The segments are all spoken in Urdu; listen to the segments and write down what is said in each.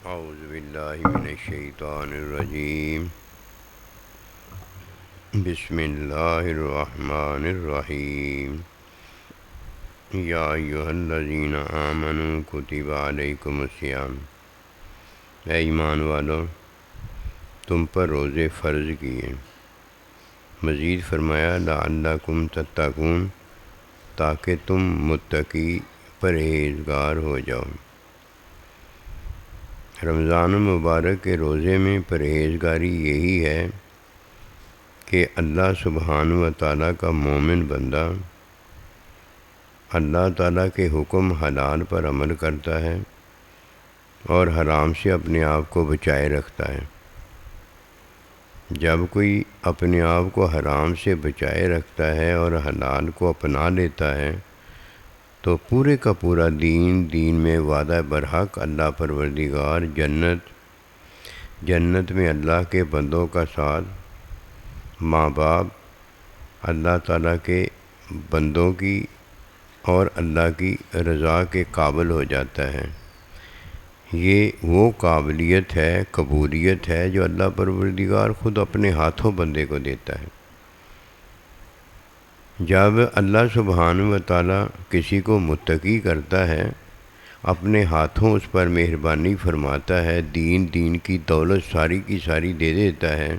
اعوذ باللہ من الشیطان الرجیم بسم اللہ الرحمن الرحیم یا ایھا الذین آمنوا کتب علیکم الصیام، اے ایمان والو تم پر روزے فرض کیے۔ مزید فرمایا لعلکم تتقون، تاکہ تم متقی پرہیزگار ہو جاؤ۔ رمضان المبارک کے روزے میں پرہیزگاری یہی ہے کہ اللہ سبحانہ و تعالیٰ کا مومن بندہ اللہ تعالیٰ کے حکم حلال پر عمل کرتا ہے اور حرام سے اپنے آپ کو بچائے رکھتا ہے۔ جب کوئی اپنے آپ کو حرام سے بچائے رکھتا ہے اور حلال کو اپنا لیتا ہے تو پورے کا پورا دین میں وعدہ برحق اللہ پروردگار جنت میں اللہ کے بندوں کا ساتھ، ماں باپ، اللہ تعالیٰ کے بندوں کی اور اللہ کی رضا کے قابل ہو جاتا ہے۔ یہ وہ قابلیت ہے، قبولیت ہے جو اللہ پروردگار خود اپنے ہاتھوں بندے کو دیتا ہے۔ جب اللہ سبحانہ و تعالیٰ کسی کو متقی کرتا ہے، اپنے ہاتھوں اس پر مہربانی فرماتا ہے، دین کی دولت ساری کی ساری دے دیتا ہے،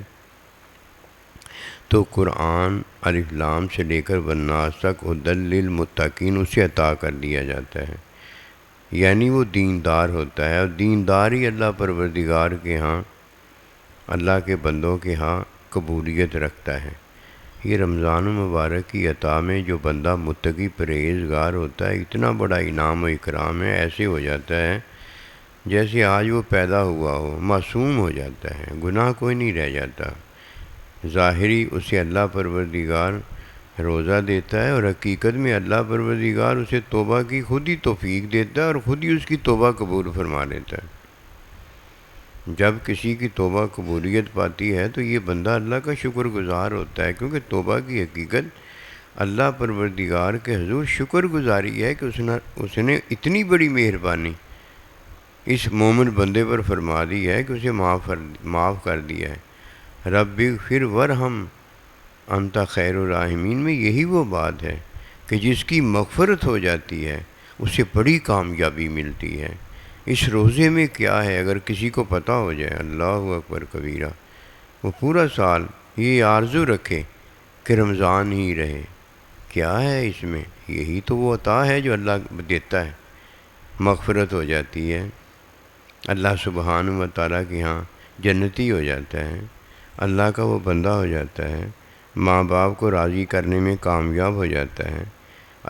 تو قرآن الف لام سے لے کر والناس تک ھدی للمتقین اسے عطا کر دیا جاتا ہے۔ یعنی وہ دیندار ہوتا ہے، اور دیندار ہی اللہ پروردگار کے ہاں، اللہ کے بندوں کے ہاں قبولیت رکھتا ہے۔ یہ رمضان المبارک کی عطا میں جو بندہ متقی پرہیزگار ہوتا ہے، اتنا بڑا انعام و اکرام ہے، ایسے ہو جاتا ہے جیسے آج وہ پیدا ہوا ہو، معصوم ہو جاتا ہے، گناہ کوئی نہیں رہ جاتا۔ ظاہری اسے اللہ پروردگار روزہ دیتا ہے، اور حقیقت میں اللہ پروردگار اسے توبہ کی خود ہی توفیق دیتا ہے اور خود ہی اس کی توبہ قبول فرما لیتا ہے۔ جب کسی کی توبہ قبولیت پاتی ہے تو یہ بندہ اللہ کا شکر گزار ہوتا ہے، کیونکہ توبہ کی حقیقت اللہ پروردگار کے حضور شکر گزاری ہے کہ اس نے اتنی بڑی مہربانی اس مومن بندے پر فرما دی ہے کہ اسے معاف کر دیا ہے۔ رب اغفر ورحم انت خیر الراحمین میں یہی وہ بات ہے کہ جس کی مغفرت ہو جاتی ہے اسے بڑی کامیابی ملتی ہے۔ اس روزے میں کیا ہے اگر کسی کو پتہ ہو جائے، اللہ اکبر کبیرہ، وہ پورا سال یہ آرزو رکھے کہ رمضان ہی رہے۔ کیا ہے اس میں؟ یہی تو وہ عطا ہے جو اللہ دیتا ہے، مغفرت ہو جاتی ہے، اللہ سبحانہ و تعالیٰ کے ہاں جنتی ہو جاتا ہے، اللہ کا وہ بندہ ہو جاتا ہے، ماں باپ کو راضی کرنے میں کامیاب ہو جاتا ہے،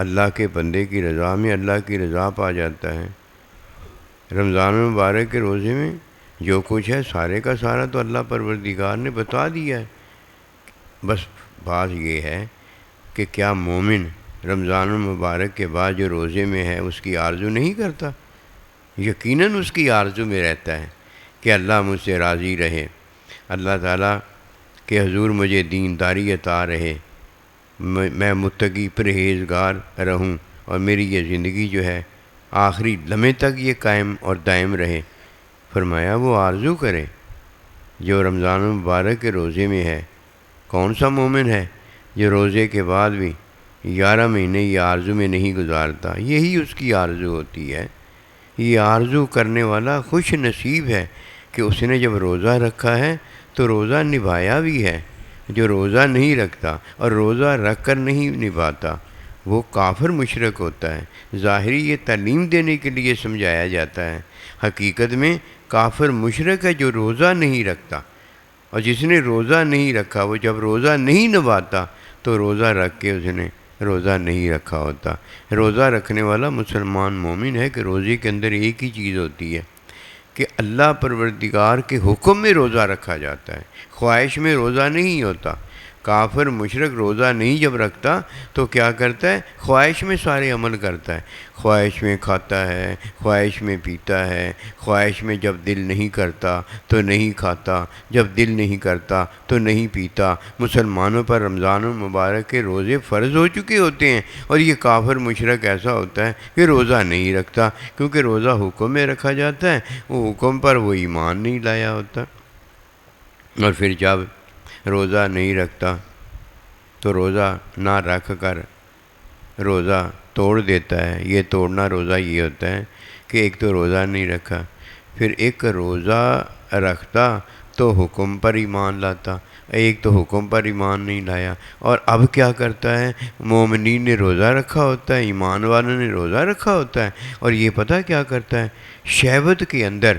اللہ کے بندے کی رضا میں اللہ کی رضا پا جاتا ہے۔ رمضان المبارک کے روزے میں جو کچھ ہے سارے کا سارا تو اللہ پروردگار نے بتا دیا ہے۔ بس بات یہ ہے کہ کیا مومن رمضان المبارک کے بعد جو روزے میں ہے اس کی آرزو نہیں کرتا؟ یقیناً اس کی آرزو میں رہتا ہے کہ اللہ مجھ سے راضی رہے، اللہ تعالیٰ کہ حضور مجھے دینداری عطا رہے، میں متقی پرہیزگار رہوں، اور میری یہ زندگی جو ہے آخری لمحے تک یہ قائم اور دائم رہے۔ فرمایا وہ آرزو کرے جو رمضان المبارک کے روزے میں ہے۔ کون سا مومن ہے جو روزے کے بعد بھی 11 مہینے یہ آرزو میں نہیں گزارتا؟ یہی اس کی آرزو ہوتی ہے۔ یہ آرزو کرنے والا خوش نصیب ہے کہ اس نے جب روزہ رکھا ہے تو روزہ نبھایا بھی ہے۔ جو روزہ نہیں رکھتا اور روزہ رکھ کر نہیں نبھاتا وہ کافر مشرک ہوتا ہے۔ ظاہری یہ تعلیم دینے کے لیے سمجھایا جاتا ہے، حقیقت میں کافر مشرک ہے جو روزہ نہیں رکھتا، اور جس نے روزہ نہیں رکھا وہ جب روزہ نہیں نبھاتا تو روزہ رکھ کے اس نے روزہ نہیں رکھا ہوتا۔ روزہ رکھنے والا مسلمان مومن ہے کہ روزے کے اندر ایک ہی چیز ہوتی ہے کہ اللہ پروردگار کے حکم میں روزہ رکھا جاتا ہے، خواہش میں روزہ نہیں ہوتا۔ کافر مشرک روزہ نہیں جب رکھتا تو کیا کرتا ہے؟ خواہش میں سارے عمل کرتا ہے، خواہش میں کھاتا ہے، خواہش میں پیتا ہے، خواہش میں جب دل نہیں کرتا تو نہیں کھاتا، جب دل نہیں کرتا تو نہیں پیتا۔ مسلمانوں پر رمضان المبارک کے روزے فرض ہو چکے ہوتے ہیں، اور یہ کافر مشرک ایسا ہوتا ہے کہ روزہ نہیں رکھتا، کیونکہ روزہ حکم میں رکھا جاتا ہے، وہ حکم پر وہ ایمان نہیں لایا ہوتا، اور پھر جب روزہ نہیں رکھتا تو روزہ نہ رکھ کر روزہ توڑ دیتا ہے۔ یہ توڑنا روزہ یہ ہوتا ہے کہ ایک تو روزہ نہیں رکھا، پھر ایک روزہ رکھتا تو حکم پر ایمان لاتا، ایک تو حکم پر ایمان نہیں لایا، اور اب کیا کرتا ہے؟ مومنین نے روزہ رکھا ہوتا ہے، ایمان والوں نے روزہ رکھا ہوتا ہے، اور یہ پتہ کیا کرتا ہے؟ شہوت کے اندر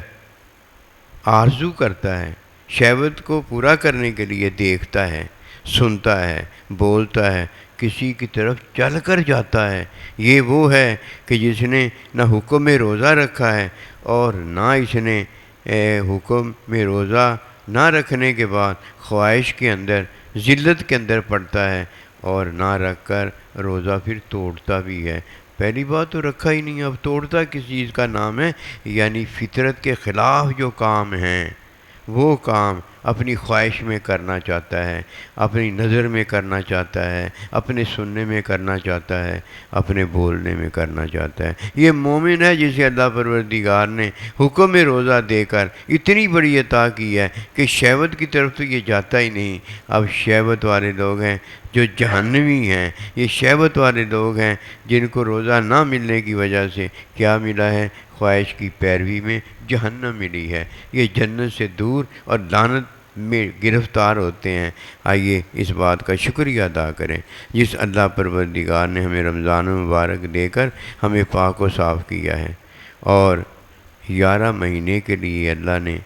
آرزو کرتا ہے، شہوت کو پورا کرنے کے لیے دیکھتا ہے، سنتا ہے، بولتا ہے، کسی کی طرف چل کر جاتا ہے۔ یہ وہ ہے کہ جس نے نہ حکم میں روزہ رکھا ہے، اور نہ اس نے حکم میں روزہ نہ رکھنے کے بعد خواہش کے اندر، ذلت کے اندر پڑتا ہے، اور نہ رکھ کر روزہ پھر توڑتا بھی ہے۔ پہلی بات تو رکھا ہی نہیں، اب توڑتا کس چیز کا نام ہے؟ یعنی فطرت کے خلاف جو کام ہیں وہ کام اپنی خواہش میں کرنا چاہتا ہے، اپنی نظر میں کرنا چاہتا ہے، اپنے سننے میں کرنا چاہتا ہے، اپنے بولنے میں کرنا چاہتا ہے۔ یہ مومن ہے جسے اللہ پروردگار نے حکم میں روزہ دے کر اتنی بڑی عطا کی ہے کہ شہوت کی طرف تو یہ جاتا ہی نہیں۔ اب شہوت والے لوگ ہیں جو جہنمی ہیں، یہ شہوت والے لوگ ہیں جن کو روزہ نہ ملنے کی وجہ سے کیا ملا ہے؟ خواہش کی پیروی میں جہنم ملی ہے۔ یہ جنت سے دور اور لعنت میں گرفتار ہوتے ہیں۔ آئیے اس بات کا شکریہ ادا کریں جس اللہ پروردگار نے ہمیں رمضان مبارک دے کر ہمیں پاک و صاف کیا ہے، اور 11 مہینے کے لیے اللہ نے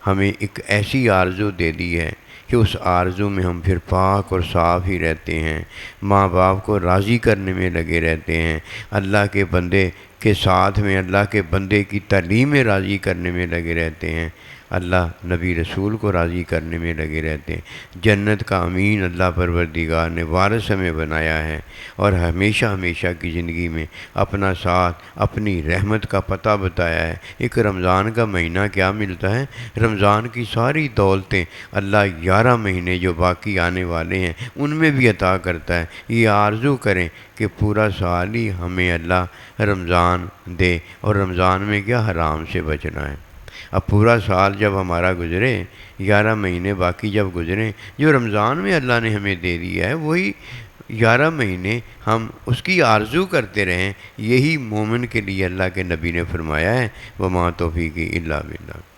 ہمیں ایک ایسی آرزو دے دی ہے کہ اس آرزو میں ہم پھر پاک اور صاف ہی رہتے ہیں، ماں باپ کو راضی کرنے میں لگے رہتے ہیں، اللہ کے بندے کے ساتھ میں اللہ کے بندے کی تعلیم میں راضی کرنے میں لگے رہتے ہیں، اللہ نبی رسول کو راضی کرنے میں لگے رہتے ہیں۔ جنت کا امین اللہ پروردگار نے وارث ہمیں بنایا ہے، اور ہمیشہ ہمیشہ کی زندگی میں اپنا ساتھ، اپنی رحمت کا پتہ بتایا ہے۔ ایک رمضان کا مہینہ کیا ملتا ہے؟ رمضان کی ساری دولتیں اللہ 11 مہینے جو باقی آنے والے ہیں ان میں بھی عطا کرتا ہے۔ یہ آرزو کریں کہ پورا سال ہی ہمیں اللہ رمضان دے، اور رمضان میں کیا حرام سے بچنا ہے۔ اب پورا سال جب ہمارا گزرے، 11 مہینے باقی جب گزریں، جو رمضان میں اللہ نے ہمیں دے دیا ہے وہی 11 مہینے ہم اس کی آرزو کرتے رہیں۔ یہی مومن کے لیے اللہ کے نبی نے فرمایا ہے، وَمَا تَوْفِیقِی إِلَّا بِاللَّهِ۔